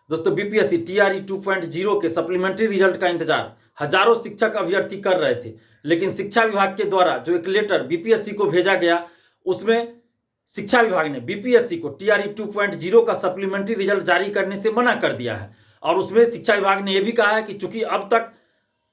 दोस्तों BPSC TRE 2.0 के supplementary result का इंतजार हजारों शिक्षक अभ्यर्थी कर रहे थे, लेकिन शिक्षा विभाग के द्वारा जो एक लेटर बीपीएससी को भेजा गया उसमें शिक्षा विभाग ने बीपीएससी को टीआरई 2.0 का सप्लीमेंट्री रिजल्ट जारी करने से मना कर दिया है। और उसमें शिक्षा विभाग ने यह भी कहा है कि चूंकि अब तक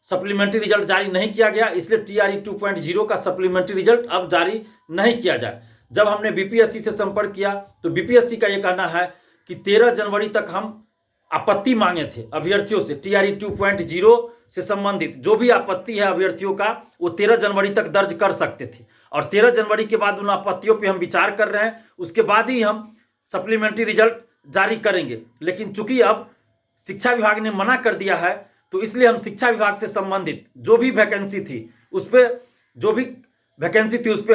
सप्लीमेंट्री रिजल्ट जारी नहीं किया गया, इसलिए टीआरई 2.0 का सप्लीमेंट्री रिजल्ट अब जारी नहीं किया जाए। जब हमने बीपीएससी से संपर्क किया तो बीपीएससी का यह कहना है कि 13 जनवरी तक हम आपत्ति मांगे थे अभ्यर्थियों से। टीआरई 2.0 से संबंधित जो भी आपत्ति है अभ्यर्थियों का, वो 13 जनवरी तक दर्ज कर सकते थे और 13 जनवरी के बाद उन आपत्तियों पे हम विचार कर रहे हैं, उसके बाद ही हम सप्लीमेंट्री रिजल्ट जारी करेंगे। लेकिन चूंकि अब शिक्षा विभाग ने मना कर दिया है तो इसलिए हम शिक्षा विभाग से संबंधित जो भी वैकेंसी थी उस पर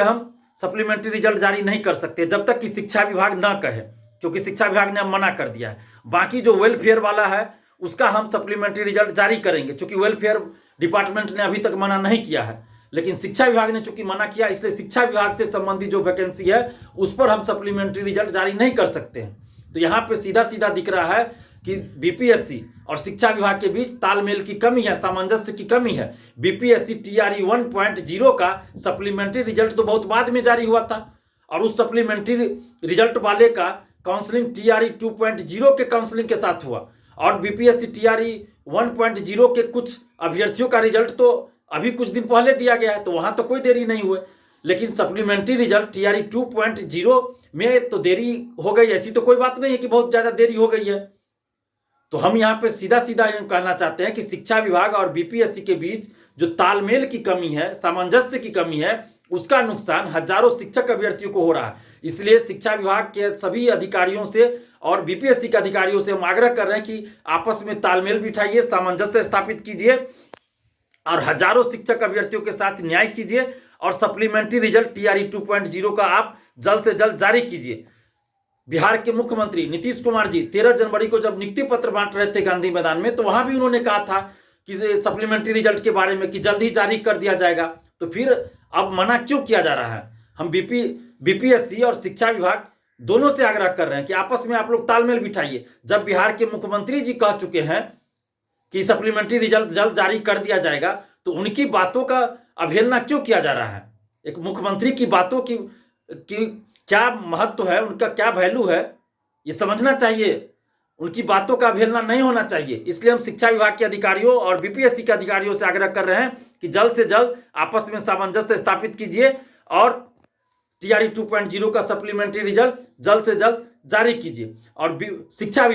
हम सप्लीमेंट्री रिजल्ट जारी नहीं कर सकते जब तक कि शिक्षा विभाग ना कहे, क्योंकि शिक्षा विभाग ने अब मना कर दिया है। बाकी जो वेलफेयर वाला है उसका हम सप्लीमेंट्री रिजल्ट जारी करेंगे, क्योंकि वेलफेयर डिपार्टमेंट ने अभी तक मना नहीं किया है। लेकिन शिक्षा विभाग ने चूंकि मना किया, इसलिए शिक्षा विभाग से संबंधित जो वैकेंसी है उस पर हम सप्लीमेंट्री रिजल्ट जारी नहीं कर सकते हैं। तो यहाँ पे सीधा सीधा दिख रहा है कि बीपीएससी और शिक्षा विभाग के बीच तालमेल की कमी है, सामंजस्य की कमी है। बीपीएससी टीआरई 1.0 का सप्लीमेंट्री रिजल्ट तो बहुत बाद में जारी हुआ था और उस सप्लीमेंट्री रिजल्ट वाले का काउंसलिंग टीआरई 2.0 के काउंसलिंग के साथ हुआ और बीपीएससी टीआरई 1.0 के कुछ अभ्यर्थियों का रिजल्ट तो अभी कुछ दिन पहले दिया गया है, तो वहां तो कोई देरी नहीं हुई। लेकिन सप्लीमेंट्री रिजल्ट टीआरई 2.0 में तो देरी हो गई, ऐसी तो कोई बात नहीं है कि बहुत ज्यादा देरी हो गई है। तो हम यहाँ पे सीधा सीधा ये कहना चाहते हैं कि शिक्षा विभाग और बीपीएससी के बीच जो तालमेल की कमी है, सामंजस्य की कमी है, उसका नुकसान हजारों शिक्षक अभ्यर्थियों को हो रहा है। इसलिए शिक्षा विभाग के सभी अधिकारियों से और बीपीएससी के अधिकारियों से हम आग्रह कर रहे हैं कि आपस में तालमेल बिठाइए, सामंजस्य स्थापित कीजिए और हजारों शिक्षक अभ्यर्थियों के साथ न्याय कीजिए और सप्लीमेंट्री रिजल्ट टीआरई 2.0 का आप जल्द से जल्द जारी कीजिए। बिहार के मुख्यमंत्री नीतीश कुमार जी 13 जनवरी को जब नियुक्ति पत्र बांट रहे थे गांधी मैदान में, तो वहां भी उन्होंने कहा था कि सप्लीमेंट्री रिजल्ट के बारे में कि जल्द ही जारी कर दिया जाएगा। तो फिर अब मना क्यों किया जा रहा है? हम बीपीएससी और शिक्षा विभाग दोनों से आग्रह कर रहे हैं कि आपस में आप लोग तालमेल बिठाइए। जब बिहार के मुख्यमंत्री जी कह चुके हैं कि सप्लीमेंट्री रिजल्ट जल्द जारी कर दिया जाएगा, तो उनकी बातों का अवहेलना क्यों किया जा रहा है? एक मुख्यमंत्री की बातों की क्या महत्व है, उनका क्या वैल्यू है, ये समझना चाहिए। उनकी बातों का अवहेलना नहीं होना चाहिए। इसलिए हम शिक्षा विभाग के अधिकारियों और बीपीएससी के अधिकारियों से आग्रह कर रहे हैं कि जल्द से जल्द आपस में सामंजस्य स्थापित कीजिए और टीआरई 2.0 का सप्लीमेंट्री रिजल्ट जल्द से जल्द जारी कीजिए। और शिक्षा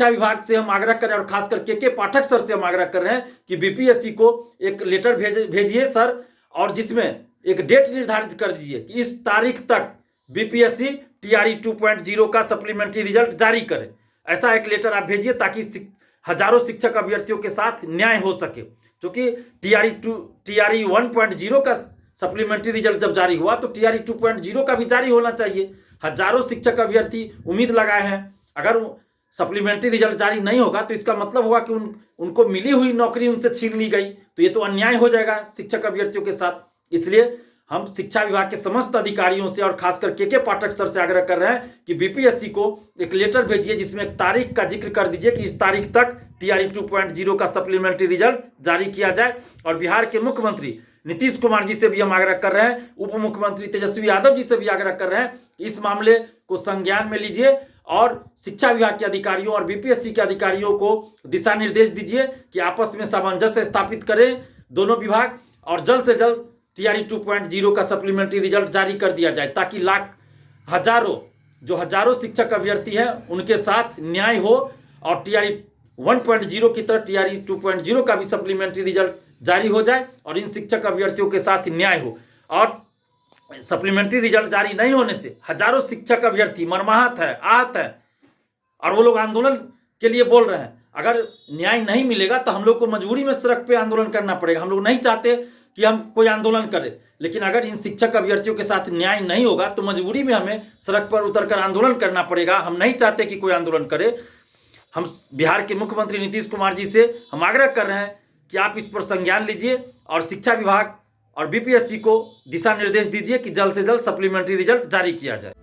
विभाग से हम आग्रह कर रहे हैं और खासकर के पाठक सर से हम आग्रह कर रहे हैं कि बीपीएससी को एक लेटर भेजिए सर, और जिसमें एक डेट निर्धारित कर दीजिए कि इस तारीख तक बीपीएससी टीआरई 2.0 का सप्लीमेंट्री रिजल्ट जारी करे। ऐसा एक लेटर आप भेजिए ताकि हजारों शिक्षक अभ्यर्थियों के साथ न्याय हो सके। क्योंकि टीआरई 1.0 का सप्लीमेंट्री रिजल्ट जब जारी हुआ तो टीआरई 2.0 का भी जारी होना चाहिए। हजारों शिक्षक अभ्यर्थी उम्मीद लगाए हैं। अगर सप्लीमेंट्री रिजल्ट जारी नहीं होगा तो इसका मतलब होगा कि उनको मिली हुई नौकरी उनसे छीन ली गई, तो ये तो अन्याय हो जाएगा शिक्षक अभ्यर्थियों के साथ। इसलिए हम शिक्षा विभाग के समस्त अधिकारियों से और खासकर के पाठक सर से आग्रह कर रहे हैं कि बीपीएससी को एक लेटर भेजिए जिसमें एक तारीख का जिक्र कर दीजिए कि इस तारीख तक टीआरई 2.0 का सप्लीमेंट्री रिजल्ट जारी किया जाए। और बिहार के मुख्यमंत्री नीतीश कुमार जी से भी हम आग्रह कर रहे हैं, उप मुख्यमंत्री तेजस्वी यादव जी से भी आग्रह कर रहे हैं कि इस मामले को संज्ञान में लीजिए और शिक्षा विभाग के अधिकारियों और बीपीएससी के अधिकारियों को दिशा निर्देश दीजिए कि आपस में सामंजस्य स्थापित करें दोनों विभाग और जल्द से जल्द टीआरई 2.0 का सप्लीमेंट्री रिजल्ट जारी कर दिया जाए, ताकि हजारों शिक्षक अभ्यर्थी हैं उनके साथ न्याय हो और टीआरई 1.0 की तरह टीआरई 2.0 का भी सप्लीमेंट्री रिजल्ट जारी हो जाए और इन शिक्षक अभ्यर्थियों के साथ न्याय हो। और सप्लीमेंट्री रिजल्ट जारी नहीं होने से हजारों शिक्षक अभ्यर्थी मर्माहत है, आहत है और वो लोग आंदोलन के लिए बोल रहे हैं। अगर न्याय नहीं मिलेगा तो हम लोग को मजबूरी में सड़क पे आंदोलन करना पड़ेगा। हम लोग नहीं चाहते कि हम कोई आंदोलन करें, लेकिन अगर इन शिक्षक अभ्यर्थियों के साथ न्याय नहीं होगा तो मजबूरी में हमें सड़क पर उतरकर आंदोलन करना पड़ेगा। हम नहीं चाहते कि कोई आंदोलन करे। हम बिहार के मुख्यमंत्री नीतीश कुमार जी से हम आग्रह कर रहे हैं कि आप इस पर संज्ञान लीजिए और शिक्षा विभाग और बीपीएससी को दिशा निर्देश दीजिए कि जल्द से जल्द सप्लीमेंट्री रिजल्ट जारी किया जाए।